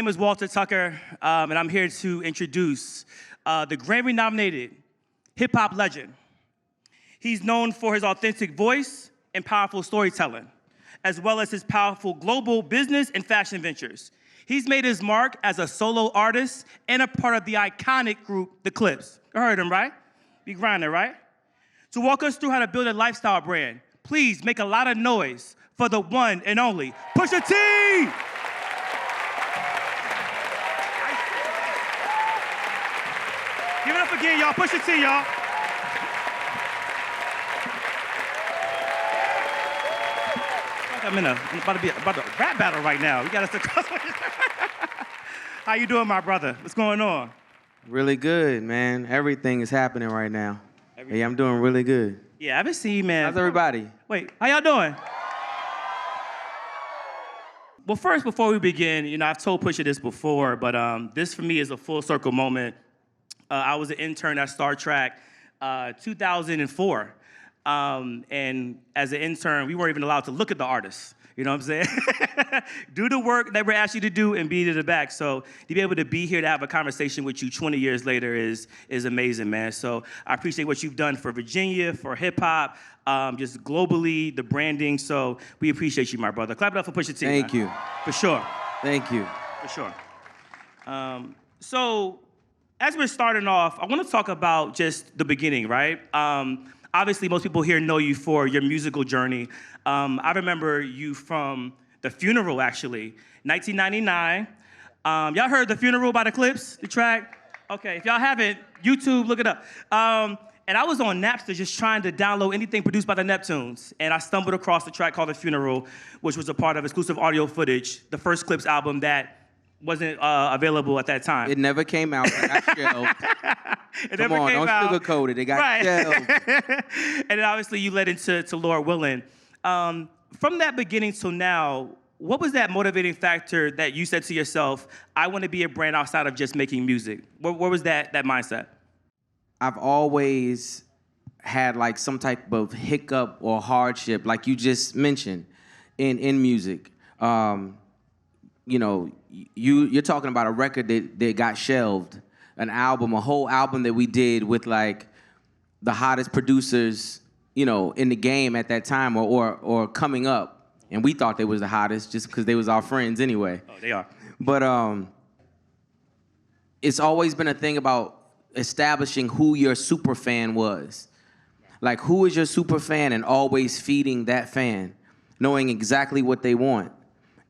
name is Walter Tucker, and I'm here to introduce the Grammy-nominated hip-hop legend. He's known for his authentic voice and powerful storytelling, as well as his powerful global business and fashion ventures. He's made his mark as a solo artist and a part of the iconic group, the Clipse. You heard him, right? Be grinding, right? To walk us through how to build a lifestyle brand, please make a lot of noise for the one and only Pusha T! Give it up again, y'all. Pusha T, y'all. I'm about to rap battle right now. You got us to How you doing, my brother? What's going on? Really good, man. Everything is happening right now. Yeah, I'm doing really good. Yeah, I haven't seen you, man. How's everybody? Wait, how y'all doing? Well, first, before we begin, I've told Pusha this before, but this for me is a full circle moment. I was an intern at Star Trek 2004. And as an intern, we weren't even allowed to look at the artists. You know what I'm saying? Do the work that we're asked you to do and be to the back. So to be able to be here to have a conversation with you 20 years later is amazing, man. So I appreciate what you've done for Virginia, for hip hop, just globally, the branding. So we appreciate you, my brother. Clap it up for Pusha T. Thank you. For sure. Thank you. For sure. So as we're starting off, I want to talk about just the beginning, right? Obviously, most people here know you for your musical journey. I remember you from The Funeral, actually, 1999. Y'all heard The Funeral by the Clipse, the track? Okay, if y'all haven't, YouTube, look it up. And I was on Napster just trying to download anything produced by the Neptunes, and I stumbled across a track called The Funeral, which was a part of exclusive audio footage, the first Clipse album that wasn't available at that time. It never came out. It got shelved. Come on, don't sugarcoat it. It got shelved. And then obviously you led into Lord Willing. From that beginning till now, what was that motivating factor that you said to yourself, I want to be a brand outside of just making music? What was that mindset? I've always had like some type of hiccup or hardship, like you just mentioned, in music. You're talking about a record that got shelved, an album, a whole album that we did with like the hottest producers, in the game at that time or coming up, and we thought they was the hottest just because they was our friends anyway. Oh, they are. But it's always been a thing about establishing who your super fan was. Like, who is your super fan, and always feeding that fan, knowing exactly what they want.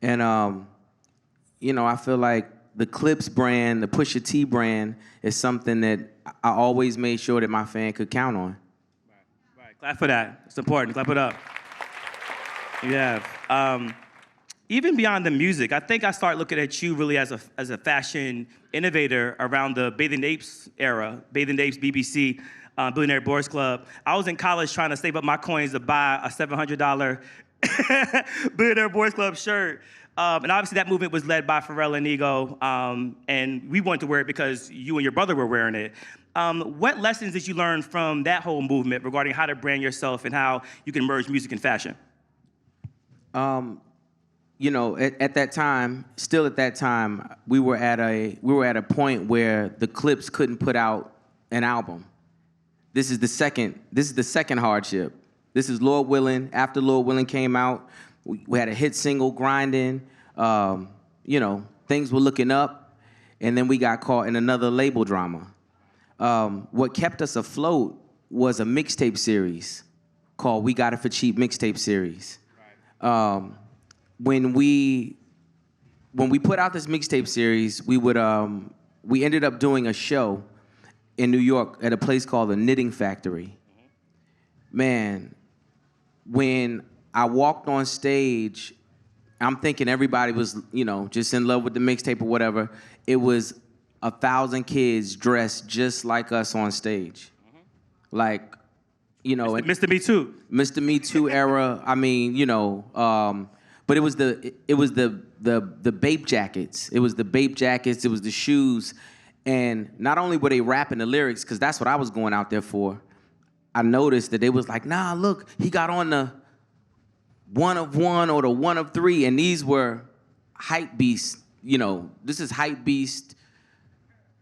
And I feel like the Clipse brand, the Pusha T brand, is something that I always made sure that my fan could count on. Right. Clap for that. It's important. Clap it up. Yeah. Even beyond the music, I think I started looking at you really as a fashion innovator around the Bathing Apes era, Bathing Apes, BBC, Billionaire Boys Club. I was in college trying to save up my coins to buy a $700 Billionaire Boys Club shirt. And obviously that movement was led by Pharrell and Ego, and we wanted to wear it because you and your brother were wearing it. What lessons did you learn from that whole movement regarding how to brand yourself and how you can merge music and fashion? At that time, still at that time, we were at a point where the Clipse couldn't put out an album. This is the second hardship. This is Lord Willing. After Lord Willing came out, we had a hit single, Grinding. Things were looking up, and then we got caught in another label drama. What kept us afloat was a mixtape series called We Got It For Cheap mixtape series. Right. When we put out this mixtape series, we ended up doing a show in New York at a place called the Knitting Factory. Man, when I walked on stage, I'm thinking everybody was, just in love with the mixtape or whatever. It was 1,000 kids dressed just like us on stage. Mm-hmm. Like, Mr. Me Too. Mr. Me Too era. I mean, but it was the Bape jackets. It was the Bape jackets. It was the shoes. And not only were they rapping the lyrics, because that's what I was going out there for, I noticed that they was like, nah, look, he got on the 1 of 1 or the 1 of 3, and these were hype beast this is Hype Beast,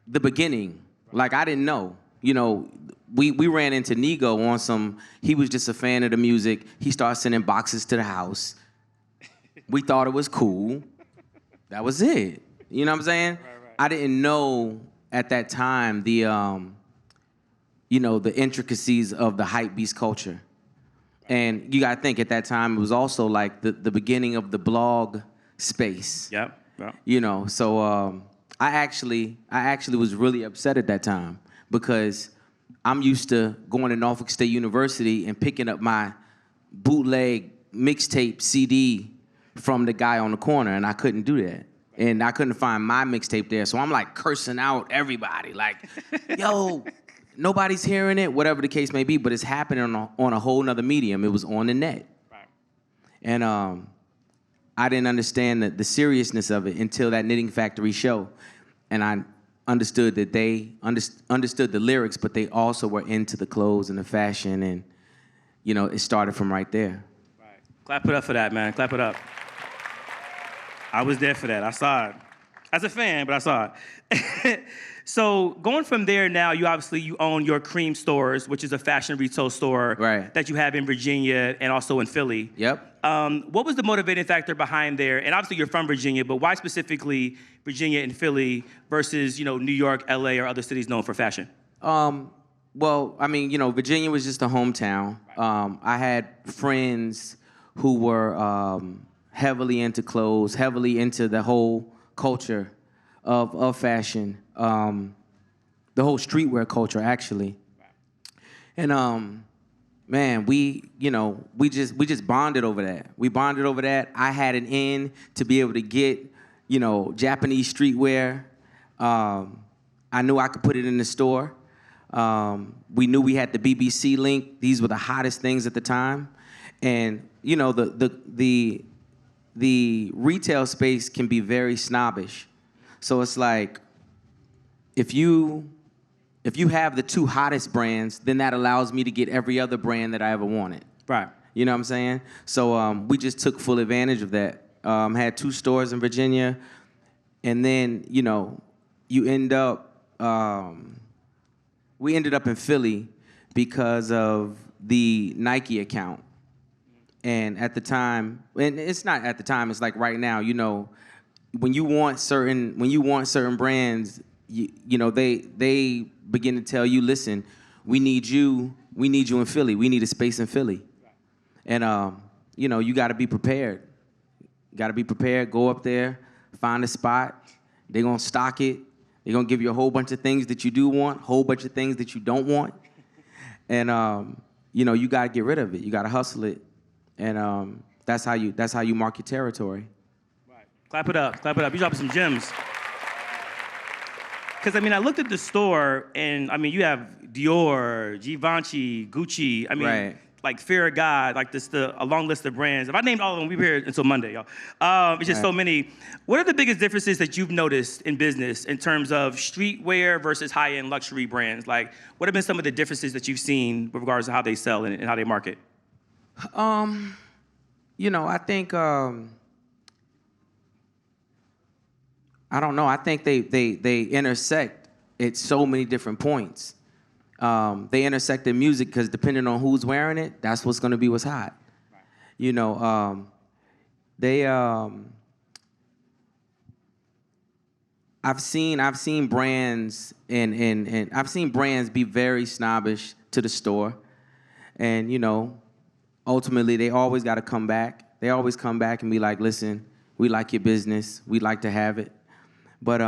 the beginning. Like, I didn't know. We ran into Nigo on some, he was just a fan of the music. He started sending boxes to the house. We thought it was cool. That was it. You know what I'm saying? Right. I didn't know at that time the intricacies of the Hype Beast culture. And you gotta think, at that time, it was also like the beginning of the blog space. Yep. So I actually was really upset at that time because I'm used to going to Norfolk State University and picking up my bootleg mixtape CD from the guy on the corner, and I couldn't do that. And I couldn't find my mixtape there. So I'm like cursing out everybody, like, yo, nobody's hearing it, whatever the case may be, but it's happening on a whole nother medium. It was on the net. Right. And I didn't understand the seriousness of it until that Knitting Factory show. And I understood that they understood the lyrics, but they also were into the clothes and the fashion, and, it started from right there. Right. Clap it up for that, man. Clap it up. I was there for that. I saw it. As a fan, but I saw it. So going from there now, you own your Creme stores, which is a fashion retail store that you have in Virginia and also in Philly. Yep. What was the motivating factor behind there? And obviously you're from Virginia, but why specifically Virginia and Philly versus, New York, LA, or other cities known for fashion? Well, I mean, Virginia was just a hometown. I had friends who were heavily into clothes, heavily into the whole culture of fashion, the whole streetwear culture, actually. And man, we just bonded over that. We bonded over that. I had an in to be able to get, Japanese streetwear. I knew I could put it in the store. We knew we had the BBC link. These were the hottest things at the time. And, the retail space can be very snobbish. So it's like, if you have the two hottest brands, then that allows me to get every other brand that I ever wanted. Right. You know what I'm saying? So we just took full advantage of that. Had 2 stores in Virginia, and then, you end up, we ended up in Philly because of the Nike account. And at the time, and it's not at the time, it's like right now, when you want certain brands, they begin to tell you, listen, we need you in Philly. We need a space in Philly. And you got to be prepared. You got to be prepared. Go up there, find a spot. They're going to stock it. They're going to give you a whole bunch of things that you do want, a whole bunch of things that you don't want. And you got to get rid of it. You got to hustle it. And that's how you mark your territory. Right. Clap it up. Clap it up. You dropping some gems. Because, I looked at the store, and, you have Dior, Givenchy, Gucci. Like Fear of God, like a long list of brands. If I named all of them, we'd be here until Monday, y'all. It's just so many. What are the biggest differences that you've noticed in business in terms of streetwear versus high-end luxury brands? Like, what have been some of the differences that you've seen with regards to how they sell and how they market? I think, I don't know. I think they intersect at so many different points. They intersect in music because depending on who's wearing it, that's what's going to be what's hot. Right. I've seen brands and I've seen brands be very snobbish to the store, and ultimately they always got to come back. They always come back and be like, listen, we like your business, we'd like to have it, but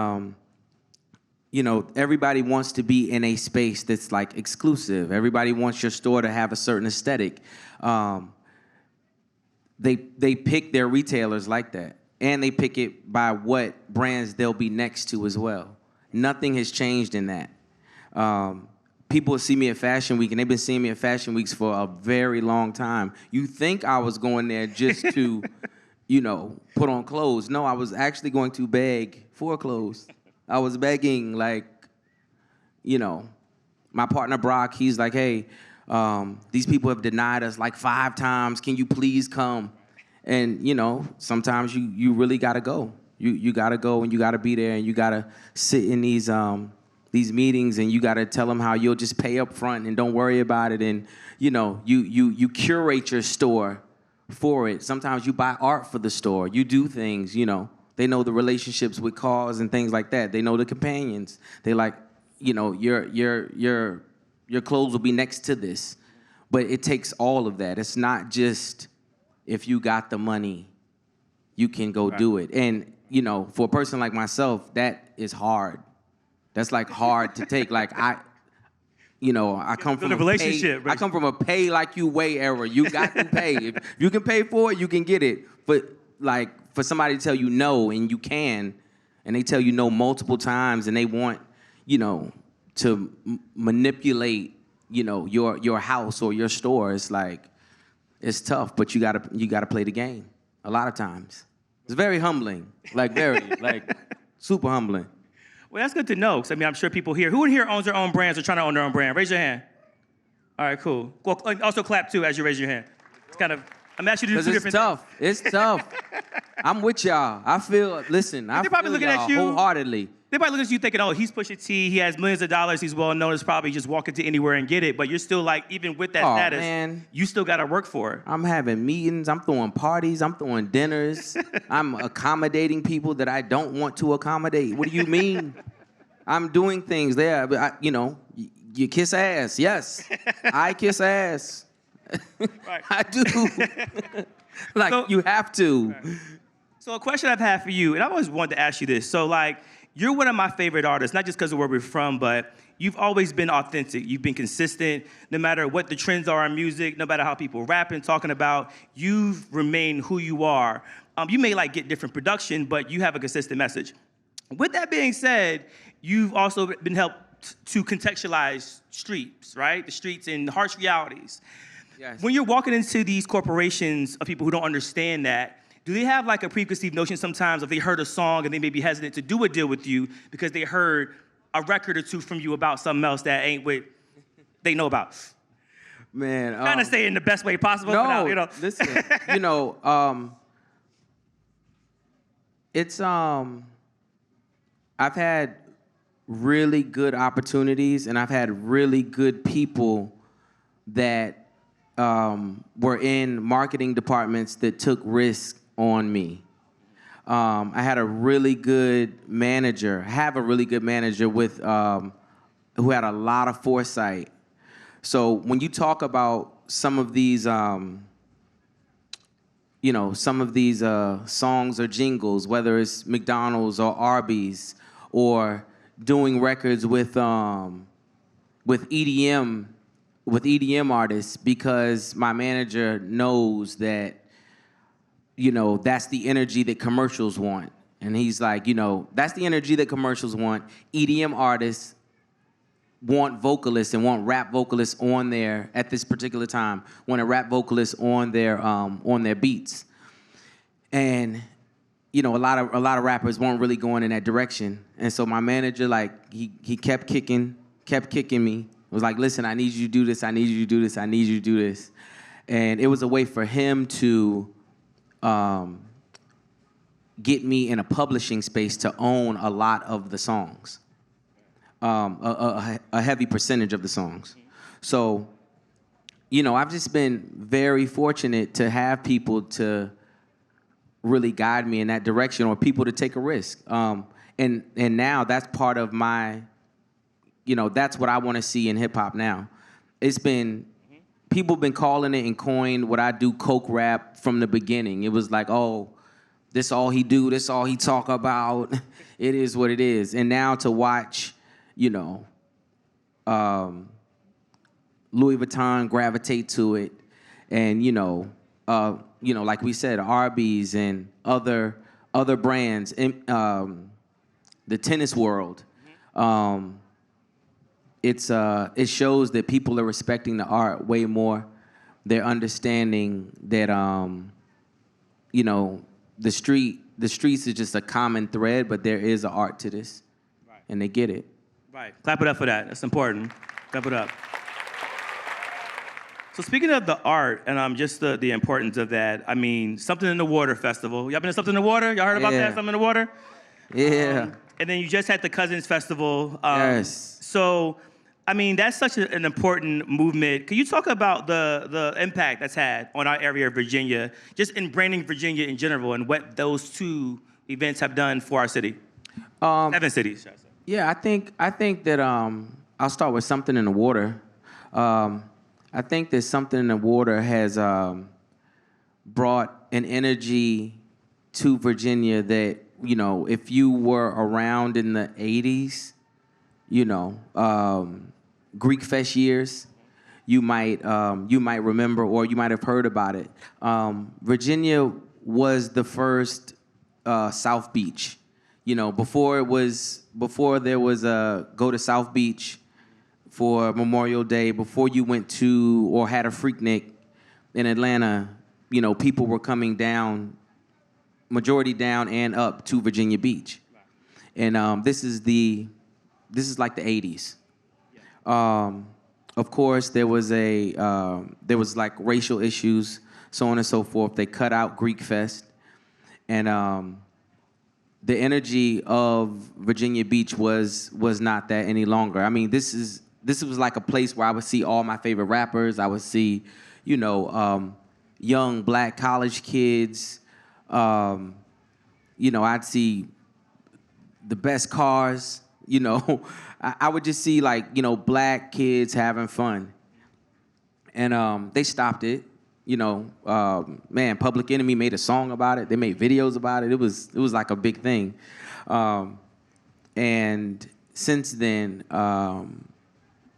everybody wants to be in a space that's like exclusive. Everybody wants your store to have a certain aesthetic. They pick their retailers like that. And they pick it by what brands they'll be next to as well. Nothing has changed in that. People see me at Fashion Week, and they've been seeing me at Fashion Weeks for a very long time. You think I was going there just to, put on clothes. No, I was actually going to beg for clothes. I was begging, my partner Brock, he's like, hey, these people have denied us like 5 times. Can you please come? And, sometimes you really got to go. You gotta go and you gotta be there and you gotta sit in these meetings and you gotta tell them how you'll just pay up front and don't worry about it. And you curate your store for it. Sometimes you buy art for the store. You do things. They know the relationships with cars and things like that. They know the companions. They like, your clothes will be next to this. But it takes all of that. It's not just if you got the money, you can go do it. And, for a person like myself, that is hard. That's like hard to take. Like I come from a relationship. I come from a pay like you weigh era. You got to pay. If you can pay for it, you can get it. But like for somebody to tell you no and you can, and they tell you no multiple times and they want, to manipulate, your house or your store, it's like, it's tough, but you gotta play the game a lot of times. It's very humbling, like super humbling. Well, that's good to know, because I'm sure people here, who in here owns their own brands or trying to own their own brand? Raise your hand. All right, cool. Well, also clap too as you raise your hand. It's kind of, I'm asking you to do two different things. It's tough. I'm with y'all. I feel probably looking y'all at you wholeheartedly. They probably look at you thinking, oh, he's Pusha T, he has millions of dollars, he's well known, he's probably just walk into anywhere and get it. But you're still like, even with that status, man. You still got to work for it. I'm having meetings, I'm throwing parties, I'm throwing dinners. I'm accommodating people that I don't want to accommodate. What do you mean? I'm doing things there. But you kiss ass. Yes, I kiss ass. Right. I do. You have to. Right. So a question I've had for you, and I always wanted to ask you this. So you're one of my favorite artists, not just because of where we're from, but you've always been authentic. You've been consistent. No matter what the trends are in music, no matter how people rapping, talking about, you've remained who you are. You may get different production, but you have a consistent message. With that being said, you've also been helped to contextualize streets, right? The streets and harsh realities. Yes. When you're walking into these corporations of people who don't understand that, do they have a preconceived notion sometimes if they heard a song and they may be hesitant to do a deal with you because they heard a record or two from you about something else that ain't what they know about? Man. Trying to say it in the best way possible. No, without, listen, it's, I've had really good opportunities and I've had really good people that were in marketing departments that took risks on me. I had a really good manager, have a really good manager with who had a lot of foresight. So when you talk about some of these, songs or jingles, whether it's McDonald's or Arby's, or doing records with EDM artists, because my manager knows that, that's the energy that commercials want. And he's like, that's the energy that commercials want. EDM artists want vocalists and want rap vocalists on there at this particular time, want a rap vocalist on their beats. And, a lot of rappers weren't really going in that direction. And so my manager, he kept kicking me. It was like, listen, I need you to do this, I need you to do this, I need you to do this. And it was a way for him to get me in a publishing space to own a lot of the songs, a heavy percentage of the songs. So, I've just been very fortunate to have people to really guide me in that direction, or people to take a risk. And now that's part of my, that's what I want to see in hip hop now. It's been, people been calling it and coined what I do coke rap from the beginning. It was like, oh, this all he do, this all he talk about. It is what it is. And now to watch, Louis Vuitton gravitate to it, and like we said, Arby's and other brands in the tennis world. It shows that people are respecting the art way more. They're understanding that the streets is just a common thread, but there is an art to this, right. And they get it. Right. Clap it up for that. That's important. Clap it up. So speaking of the art and just the importance of that, I mean, Something in the Water Festival. Y'all been to Something in the Water? Y'all heard about that, Something in the Water? Yeah. And then you just had the Cousins Festival. Yes. So, I mean, that's such an important movement. Can you talk about the impact that's had on our area of Virginia, just in branding Virginia in general, and what those two events have done for our city? 7 cities, should I say. Yeah, I think that I'll start with Something in the Water. I think that Something in the Water has brought an energy to Virginia that, you know, if you were around in the 80s, you know, Greek Fest years, you might remember, or you might have heard about it. Virginia was the first South Beach. You know, before there was a go to South Beach for Memorial Day, before you went to or had a Freaknik in Atlanta, you know, people were coming down, majority down and up to Virginia Beach. And this is like the 80s. Of course, there was like racial issues, so on and so forth. They cut out Greek Fest, and the energy of Virginia Beach was not that any longer. I mean, this was like a place where I would see all my favorite rappers. I would see, you know, young black college kids. You know, I'd see the best cars. You know, I would just see, like, you know, black kids having fun. And they stopped it. You know, man, Public Enemy made a song about it. They made videos about it. It was like a big thing. And since then,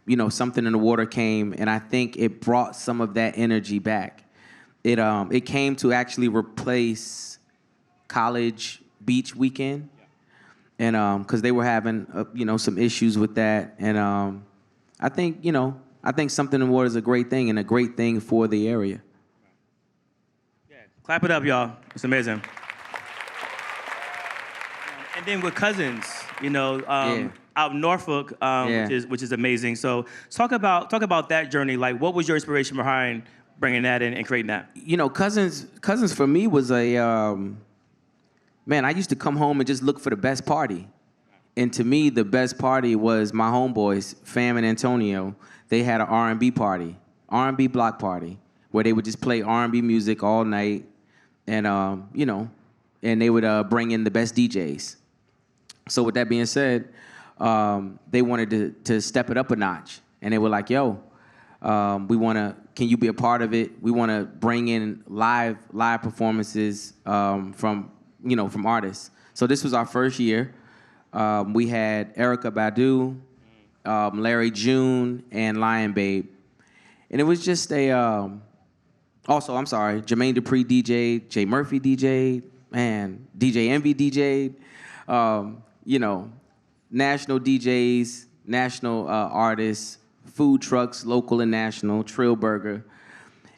you know, Something in the Water came, and I think it brought some of that energy back. It came to actually replace College Beach Weekend, and because they were having you know, some issues with that, and I think Something in the Water is a great thing, and a great thing for the area. Yeah, clap it up, y'all. It's amazing. And then with Cousins, you know, out in Norfolk, which is amazing. So talk about that journey. Like, what was your inspiration behind bringing that in and creating that? You know, Cousins for me was a man. I used to come home and just look for the best party, and to me, the best party was my homeboys, Fam and Antonio. They had an R&B party, R&B block party, where they would just play R&B music all night, and you know, and they would bring in the best DJs. So with that being said, they wanted to step it up a notch, and they were like, "Yo, can you be a part of it? We want to bring in live performances from artists." So this was our first year. We had Erykah Badu, Larry June, and Lion Babe, and it was just a. Also, I'm sorry, Jermaine Dupri DJ, Jay Murphy DJ, and DJ Envy DJ. You know, national DJs, national artists, food trucks, local and national, Trill Burger.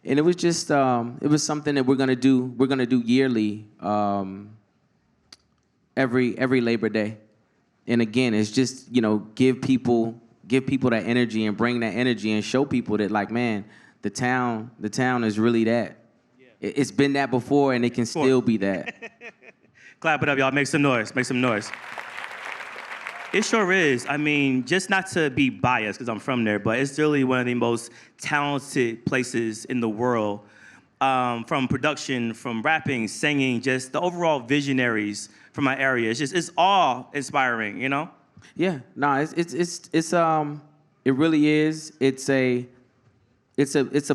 And it was just, it was something that we're gonna do yearly, every Labor Day. And again, it's just, you know, give people that energy and bring that energy and show people that, like, man, the town is really that. Yeah. It's been that before, and it can still be that. Clap it up, y'all. Make some noise. Make some noise. It sure is. I mean, just not to be biased, because I'm from there, but it's really one of the most talented places in the world. From production, from rapping, singing, just the overall visionaries from my area. It's all inspiring, you know? Yeah. No, it really is. It's a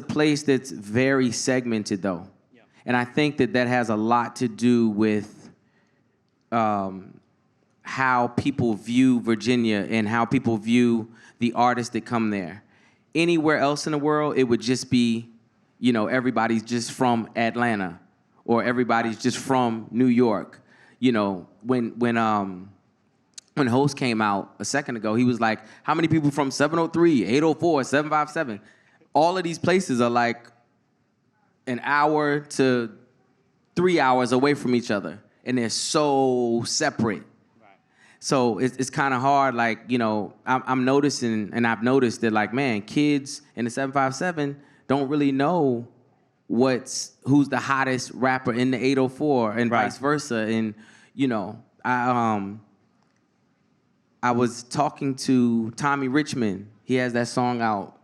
place that's very segmented, though. Yeah. And I think that has a lot to do with how people view Virginia and how people view the artists that come there. Anywhere else in the world, it would just be, you know, everybody's just from Atlanta, or everybody's just from New York. You know, when Host came out a second ago, he was like, how many people from 703, 804, 757? All of these places are like an hour to 3 hours away from each other, and they're so separate. So it's kind of hard, like, you know, I'm noticing, and I've noticed that, like, man, kids in the 757, don't really know who's the hottest rapper in the 804 and Right. vice versa. And, you know, I was talking to Tommy Richmond. He has that song out.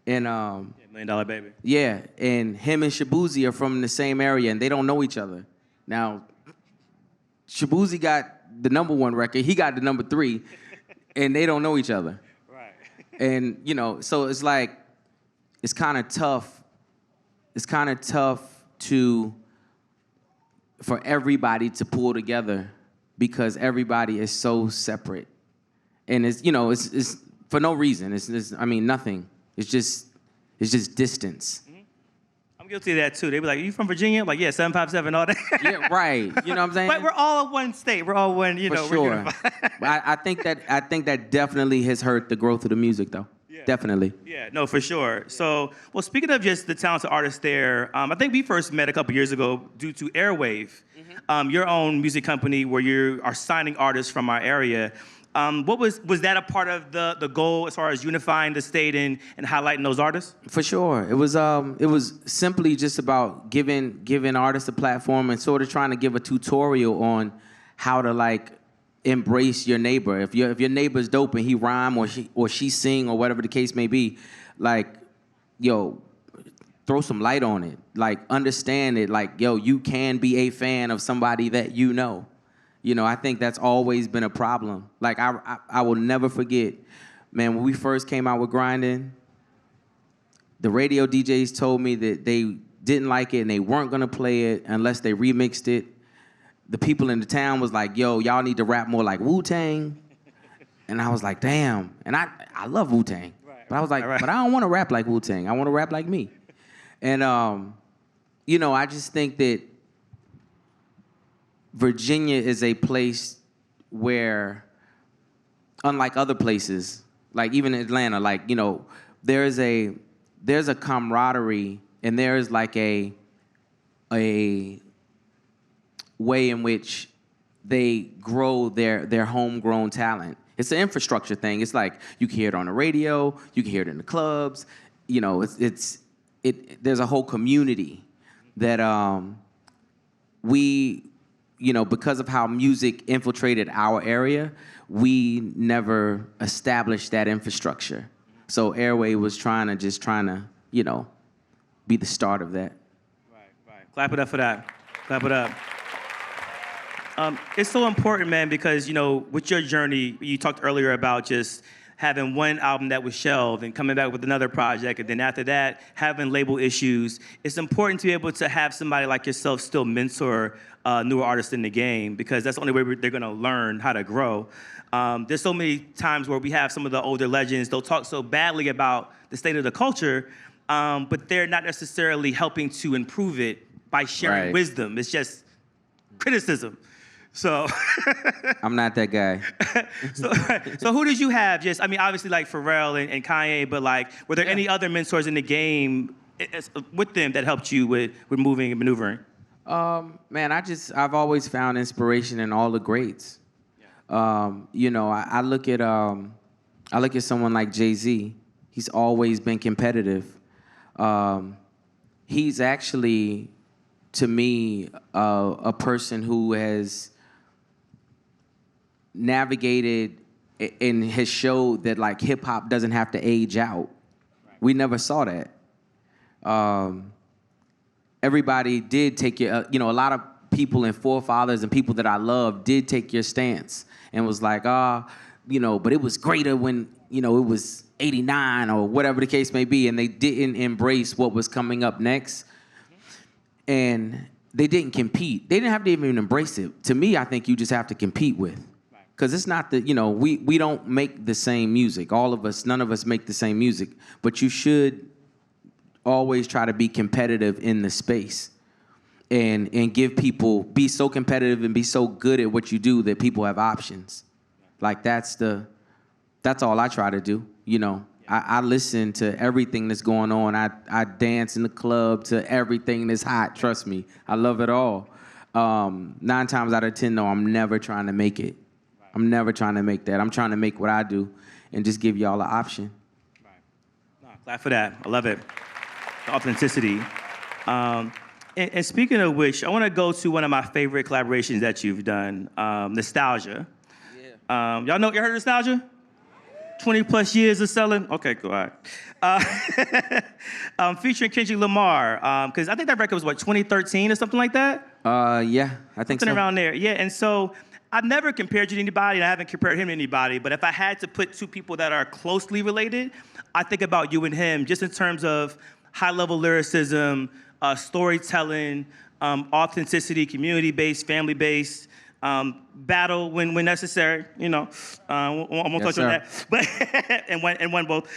And Yeah, $1 Million Baby. yeah, and him and Shabuzi are from the same area, and they don't know each other. Now, Shabuzi got the #1 record, he got the #3, and they don't know each other. Right. And, you know, so it's like, it's kind of tough. It's kind of tough for everybody to pull together because everybody is so separate. And it's, you know, it's for no reason. It's I mean, nothing. It's just distance. I'm guilty of that too. They be like, "Are you from Virginia?" I'm like, yeah, 757, all that. Yeah, right. You know what I'm saying? But we're all one state. We're all one, you For know. sure. We're unified. But I think that definitely has hurt the growth of the music, though. Yeah. Definitely. Yeah, no, for sure. So, well, speaking of just the talented artists there, I think we first met a couple years ago due to Airwave, your own music company where you are signing artists from our area. What was that a part of the goal as far as unifying the state and highlighting those artists? For sure. It was simply just about giving artists a platform and sort of trying to give a tutorial on how to like embrace your neighbor. If your neighbor's dope and he rhyme or she sing or whatever the case may be, like, yo, throw some light on it. Like, understand it. Like, yo, you can be a fan of somebody that you know. You know, I think that's always been a problem. Like, I will never forget, man, when we first came out with Grinding, the radio DJs told me that they didn't like it and they weren't gonna play it unless they remixed it. The people in the town was like, yo, y'all need to rap more like Wu-Tang. And I was like, damn. And I love Wu-Tang. Right, but I was like, right. but I don't wanna rap like Wu-Tang. I wanna rap like me. And, you know, I just think that Virginia is a place where, unlike other places, like even Atlanta, like, you know, there's a camaraderie and there's like a way in which they grow their homegrown talent. It's an infrastructure thing. It's like you can hear it on the radio, you can hear it in the clubs. You know, there's a whole community that we, you know, because of how music infiltrated our area, we never established that infrastructure. So Airwave was trying to, you know, be the start of that. Right. Clap it up for that. Clap it up. It's so important, man, because, you know, with your journey, you talked earlier about just having one album that was shelved and coming back with another project, and then after that, having label issues. It's important to be able to have somebody like yourself still mentor newer artists in the game, because that's the only way they're gonna learn how to grow. There's so many times where we have some of the older legends, they'll talk so badly about the state of the culture, but they're not necessarily helping to improve it by sharing wisdom. It's just criticism. So I'm not that guy. so who did you have? Just, I mean, obviously like Pharrell and Kanye, but like, were there any other mentors in the game with them that helped you with moving and maneuvering? Man, I've always found inspiration in all the greats. You know, I look at someone like Jay-Z. He's always been competitive. He's actually, to me, a person who has navigated and has showed that like hip hop doesn't have to age out. Right. We never saw that. Everybody did take your, you know, a lot of people and forefathers and people that I love did take your stance and was like, you know, but it was greater when, you know, it was 89 or whatever the case may be, and they didn't embrace what was coming up next. And they didn't compete. They didn't have to even embrace it. To me, I think you just have to compete with. Because it's not that, you know, we don't make the same music. All of us, none of us make the same music. But you should always try to be competitive in the space and give people, be so competitive and be so good at what you do that people have options. Like that's all I try to do, you know. I listen to everything that's going on. I dance in the club to everything that's hot, trust me. I love it all. 9 times out of 10, though, I'm never trying to make it. I'm never trying to make that. I'm trying to make what I do and just give y'all an option. Right. No, glad for that. I love it. the authenticity. And speaking of which, I want to go to one of my favorite collaborations that you've done, Nostalgia. Yeah. Y'all heard of Nostalgia? 20 plus years of selling? Okay, cool, all right. Featuring Kendrick Lamar, because I think that record was, 2013 or something like that? Yeah, I think something so. around there, yeah. And so I've never compared you to anybody, and I haven't compared him to anybody, but if I had to put two people that are closely related, I think about you and him, just in terms of high-level lyricism, storytelling, authenticity, community-based, family-based, battle when necessary. I won't touch on that, but and won both.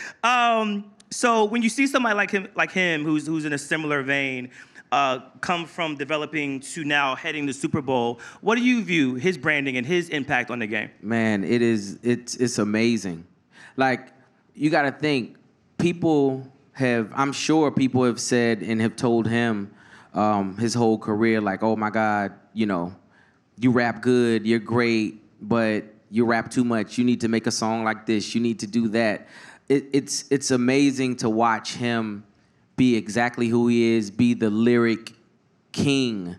So when you see somebody like him, who's in a similar vein, come from developing to now heading the Super Bowl, what do you view his branding and his impact on the game? Man, it's amazing. Like, you got to think, I'm sure people have said and have told him his whole career, like, oh my God, you rap good, you're great, but you rap too much. You need to make a song like this. You need to do that. It's amazing to watch him be exactly who he is, be the lyric king.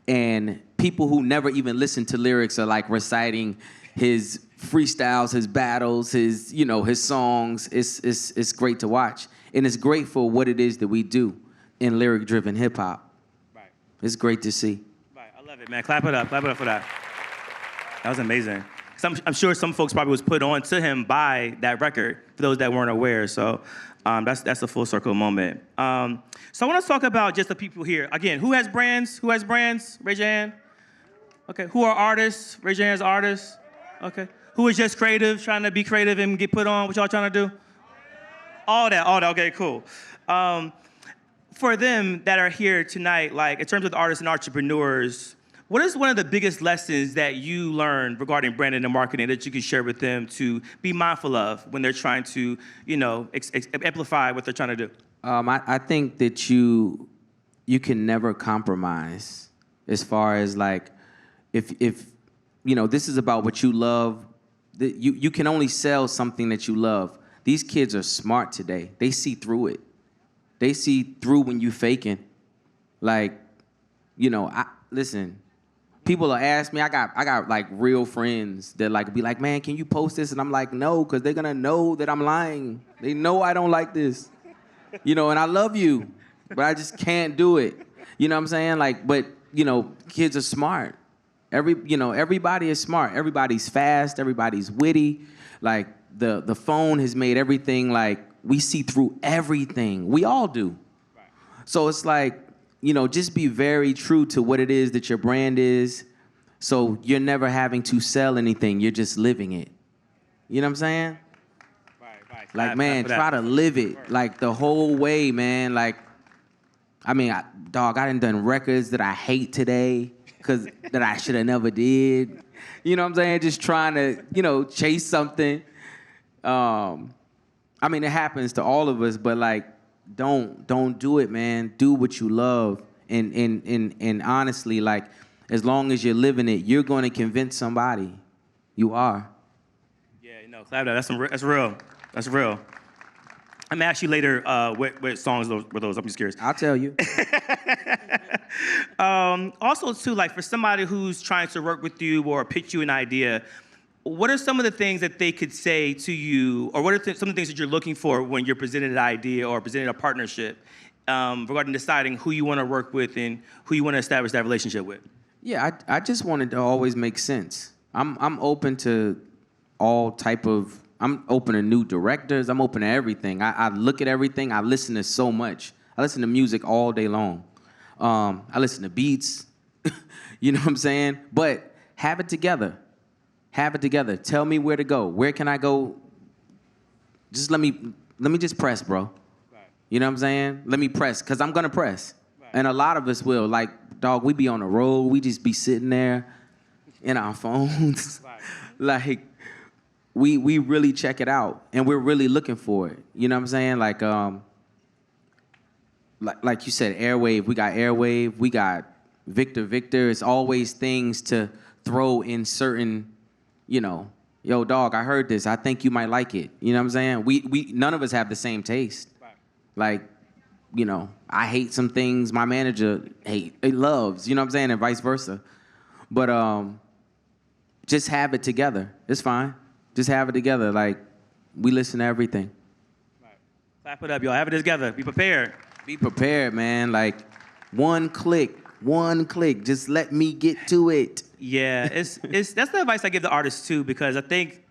And people who never even listen to lyrics are like reciting his freestyles, his battles, his songs. It's great to watch. And it's great for what it is that we do in lyric-driven hip-hop. Right. It's great to see. Right, I love it, man. Clap it up for that. That was amazing. I'm sure some folks probably was put on to him by that record, for those that weren't aware. So that's a full circle moment. So I want to talk about just the people here. Again, who has brands? Raise your hand. Okay. Who are artists? Raise your hands, artists. Okay. Who is just creative, trying to be creative and get put on? What y'all trying to do? All that. Okay, cool. For them that are here tonight, like in terms of the artists and entrepreneurs, what is one of the biggest lessons that you learned regarding branding and marketing that you can share with them to be mindful of when they're trying to, amplify what they're trying to do? I think that you can never compromise as far as like, if this is about what you love, you can only sell something that you love. These kids are smart today. They see through it. They see through when you faking. Like, listen, people will ask me, I got like real friends that like be like, man, can you post this? And I'm like, no, because they're gonna know that I'm lying. They know I don't like this. And I love you, but I just can't do it. You know what I'm saying? Like, but kids are smart. Everybody is smart. Everybody's fast. Everybody's witty. Like, the phone has made everything like we see through everything. We all do. Right. So it's like, just be very true to what it is that your brand is. So you're never having to sell anything. You're just living it. You know what I'm saying? Right. Like, man, try to live it like the whole way, man. Like, I done records that I hate today because that I should have never did. You know what I'm saying? Just trying to, chase something. It happens to all of us, but like, don't do it, man. Do what you love. And honestly, like, as long as you're living it, you're going to convince somebody. You are. Yeah, clap that. That's real. That's real. I'm gonna ask you later what songs were those. I'm just curious. I'll tell you. Also, too, like for somebody who's trying to work with you or pitch you an idea, what are some of the things that they could say to you, or what are some of the things that you're looking for when you're presenting an idea or presenting a partnership regarding deciding who you want to work with and who you want to establish that relationship with? Yeah, I just wanted to always make sense. I'm open to all type of. I'm open to new directors. I'm open to everything. I look at everything. I listen to so much. I listen to music all day long. I listen to beats. You know what I'm saying? But have it together. Have it together. Tell me where to go. Where can I go? Just let me just press, bro. Right. You know what I'm saying? Let me press, because I'm going to press. Right. And a lot of us will. Like, dog, we be on the road. We just be sitting there in our phones. Right. Like, we really check it out, and we're really looking for it. You know what I'm saying? Like you said, Airwave. We got Airwave. We got Victor. It's always things to throw in certain, yo, dog, I heard this. I think you might like it. You know what I'm saying? We none of us have the same taste. Right. Like, I hate some things my manager loves, you know what I'm saying, and vice versa. But just have it together. It's fine. Just have it together. Like, we listen to everything. Right. Clap it up, y'all. Have it together. Be prepared. Be prepared, man. Like, one click. Just let me get to it. Yeah, it's that's the advice I give the artists too, because I think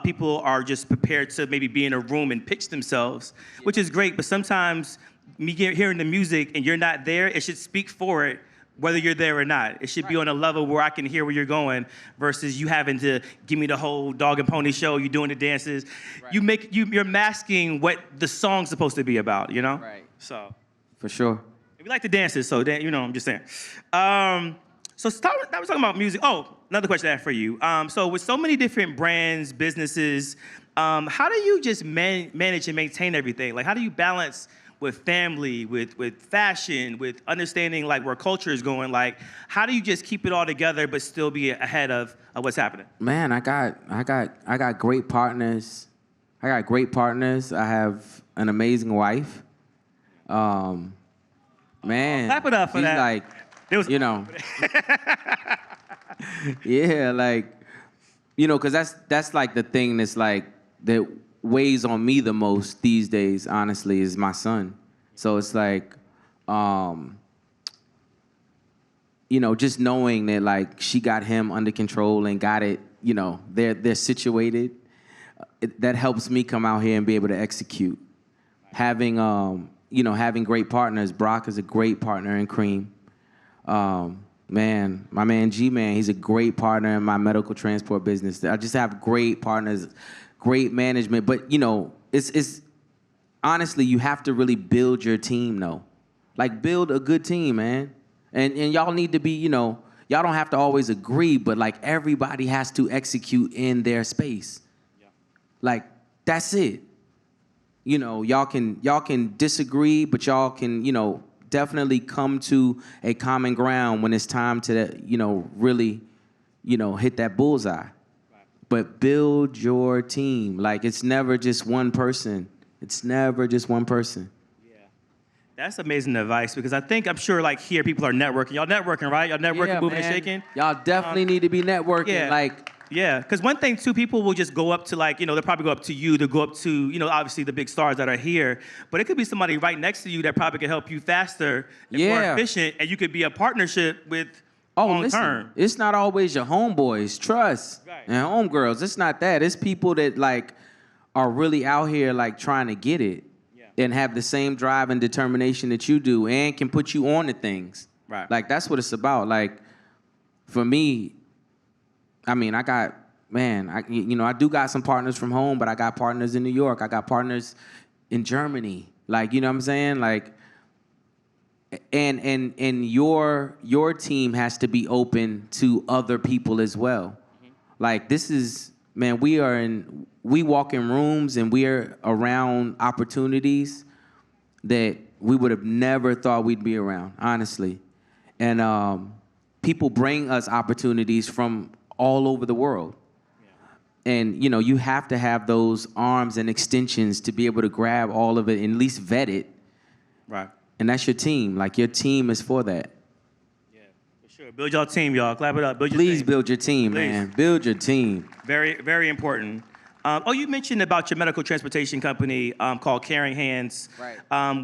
people are just prepared to maybe be in a room and pitch themselves, which is great. But sometimes hearing the music and you're not there, it should speak for it, whether you're there or not. It should be on a level where I can hear where you're going, versus you having to give me the whole dog and pony show. You doing the dances. Right. You're masking what the song's supposed to be about. You know. Right. So. For sure. We like the dances, so I'm just saying. So that was talking about music. Oh, another question I have for you. So with so many different brands, businesses, how do you just manage and maintain everything? Like, how do you balance with family, with fashion, with understanding like where culture is going? Like, how do you just keep it all together but still be ahead of what's happening? Man, I got great partners. I have an amazing wife. Man, clap it up for that. Like, yeah, like, because that's like the thing that's like that weighs on me the most these days, honestly, is my son. So it's like, just knowing that like she got him under control and got it, they're situated. That helps me come out here and be able to execute. Having great partners. Brock is a great partner in Creme. Man, my man G-Man, he's a great partner in my medical transport business. I just have great partners, great management. But, it's honestly, you have to really build your team, though. Like, build a good team, man. And y'all need to be, y'all don't have to always agree, but, like, everybody has to execute in their space. Yeah. Like, that's it. Y'all can disagree, but y'all can, definitely come to a common ground when it's time to, really, hit that bullseye. Right. But build your team. Like, it's never just one person. Yeah. That's amazing advice, because I'm sure, like, here people are networking. Y'all networking, right? Y'all networking, moving and shaking? Y'all definitely need to be networking. Yeah. Like, yeah, because one thing, too, people will just go up to, like, they'll probably go up to you, they'll go up to, obviously the big stars that are here, but it could be somebody right next to you that probably could help you faster and more efficient, and you could be a partnership with long term. It's not always your homeboys, trust, and homegirls. It's not that. It's people that, like, are really out here, like, trying to get it and have the same drive and determination that you do and can put you on to things. Right. Like, that's what it's about. Like, for me, I mean, I do got some partners from home, but I got partners in New York. I got partners in Germany. Like, you know what I'm saying? Like, and your team has to be open to other people as well. Mm-hmm. Like, this is, man, we walk in rooms and we're around opportunities that we would have never thought we'd be around, honestly. And people bring us opportunities from all over the world. Yeah. And, you have to have those arms and extensions to be able to grab all of it and at least vet it. Right. And that's your team. Like, your team is for that. Yeah, for sure. Build your team, y'all. Clap it up. Build your team. Please build your team, man. Build your team. Very, very important. You mentioned about your medical transportation company called Caring Hands,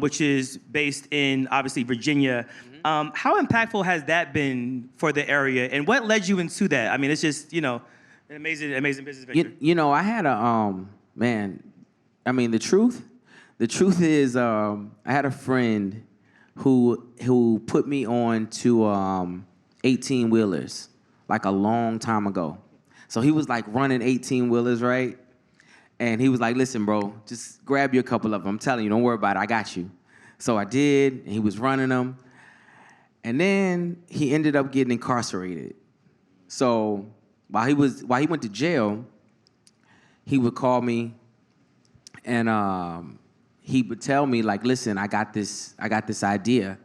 which is based in, obviously, Virginia. Mm-hmm. How impactful has that been for the area, and what led you into that? I mean, it's just, an amazing business venture. I had the truth is, I had a friend who put me on to 18-wheelers, like, a long time ago. So he was, like, running 18-wheelers, right? And he was like, listen, bro, just grab you a couple of them. I'm telling you, don't worry about it. I got you. So I did, and he was running them. And then he ended up getting incarcerated. So while he went to jail, he would call me, and he would tell me, like, listen, I got this idea,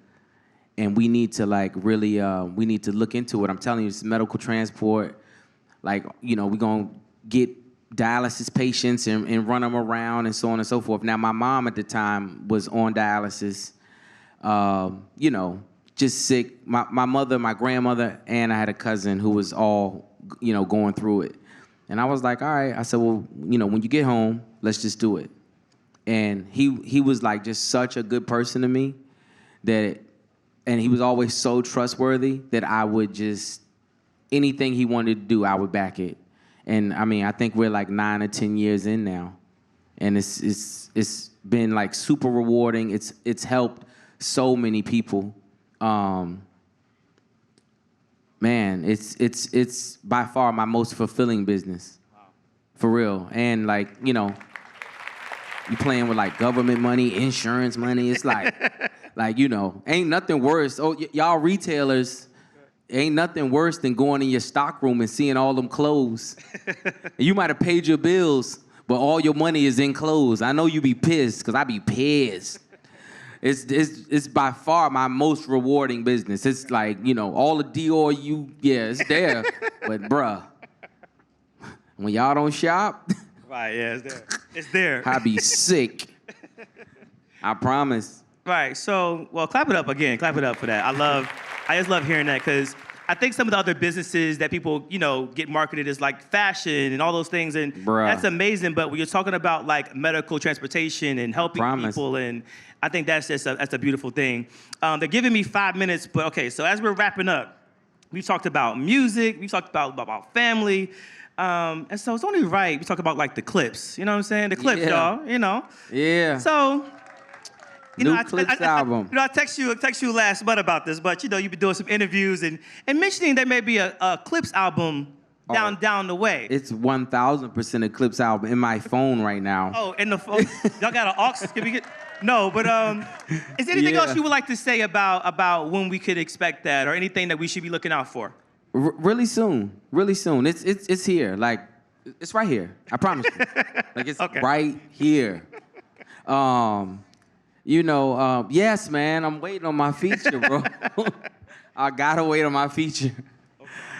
and we need to, like, really, we need to look into it. I'm telling you, it's medical transport. Like, we're going to get dialysis patients and run them around and so on and so forth. Now, my mom at the time was on dialysis. you know, just sick. My mother, my grandmother, and I had a cousin who was all, you know, going through it. And I was like, all right. I said, well, you know, when you get home, let's just do it. And he was like just such a good person to me and he was always so trustworthy that I would just, anything he wanted to do, I would back it. And I mean, I think we're like 9 or 10 years in now. And it's been like super rewarding. It's helped so many people. Man, it's by far my most fulfilling business. Wow. For real. And like, you know, you playing with like government money, insurance money. It's like, like, you know, ain't nothing worse. Oh, y'all retailers, ain't nothing worse than going in your stock room and seeing all them clothes. You might have paid your bills, but all your money is in clothes. I know you be pissed, because I be pissed. It's by far my most rewarding business. It's like, you know, all the Dior it's there. But bruh, when y'all don't shop, right, yeah, it's there. It's there. I be sick. I promise. Right, so, well, clap it up again. Clap it up for that. I just love hearing that, because I think some of the other businesses that people, you know, get marketed as like fashion and all those things, and that's amazing. But when you're talking about like medical transportation and helping people, and I think that's a beautiful thing. They're giving me 5 minutes, but okay. So as we're wrapping up, we talked about music, we talked about family, and so it's only right we talk about like the Clipse. You know what I'm saying? The Clipse, y'all. You know. Yeah. So. Clipse album. I text you last month about this, but you know, you've been doing some interviews and mentioning there may be a Clipse album down the way. It's 1,000% a Clipse album in my phone right now. Oh, in the phone. Y'all got an aux? Can we get? No, but is there anything else you would like to say about when we could expect that, or anything that we should be looking out for? Really soon. It's here. Like, it's right here. I promise you. Like, it's right here. You know, yes, man, I'm waiting on my feature, bro. I gotta wait on my feature.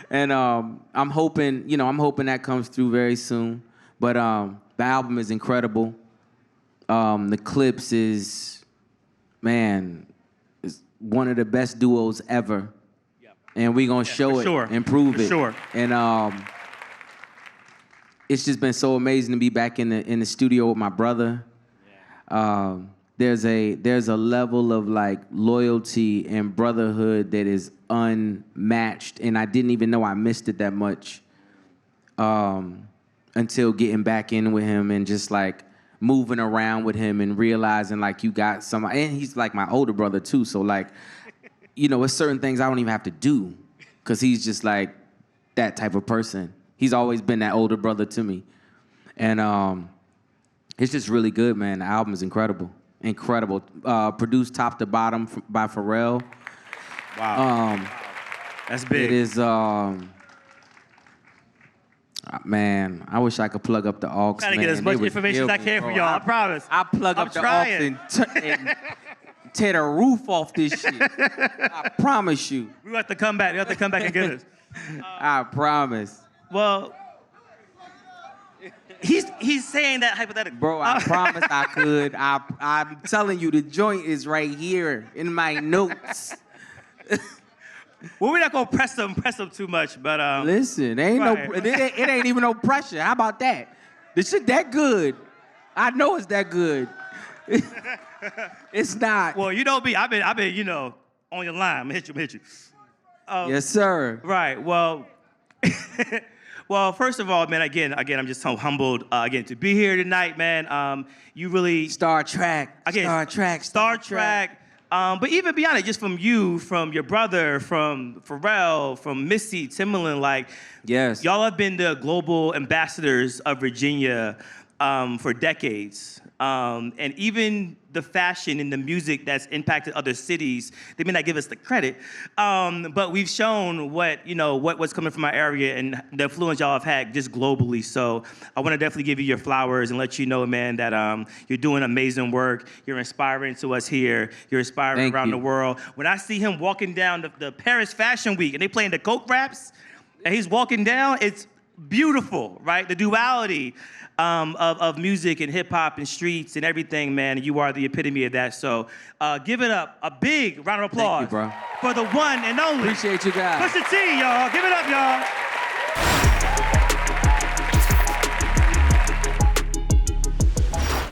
And I'm hoping that comes through very soon. But the album is incredible. The Clipse is one of the best duos ever. Yep. And we're gonna show it and prove it. Sure. And it's just been so amazing to be back in the studio with my brother. Yeah. There's a level of like loyalty and brotherhood that is unmatched, and I didn't even know I missed it that much until getting back in with him and just like moving around with him and realizing like you got somebody, and he's like my older brother too, so like, you know, it's certain things I don't even have to do because he's just like that type of person. He's always been that older brother to me, and it's just really good, man. The album is incredible. Incredible. Produced top to bottom by Pharrell. Wow. That's big. It is, man, I wish I could plug up the aux. Trying to get as much information as I can from y'all. I promise. I plug up the aux and tear the roof off this shit. I promise you. We have to come back. We have to come back and get us. I promise. Well, he's saying that hypothetically. Bro, I promise I could. I'm telling you, the joint is right here in my notes. Well, we're not gonna press them too much, but listen, it ain't even no pressure. How about that? The shit that good. I know it's that good. It's not. Well, you know me. I've been, you know, on your line. I'm gonna hit you. Yes, sir. Right. Well. Well, first of all, man, again, I'm just so humbled again to be here tonight, man. You really Star Trek. But even beyond it, just from you, from your brother, from Pharrell, from Missy, Timbaland, like, yes, y'all have been the global ambassadors of Virginia for decades. And even the fashion and the music that's impacted other cities, they may not give us the credit, but we've shown what's coming from our area and the influence y'all have had just globally. So I want to definitely give you your flowers and let you know, man, that you're doing amazing work. You're inspiring to us here. You're inspiring around the world. When I see him walking down the Paris Fashion Week and they playing the Coke raps, and he's walking down, beautiful, right? The duality of music and hip hop and streets and everything, man. You are the epitome of that. So give it up. A big round of applause Thank you, bro. for the one and only. Appreciate you guys. Pusha T, y'all. Give it up, y'all.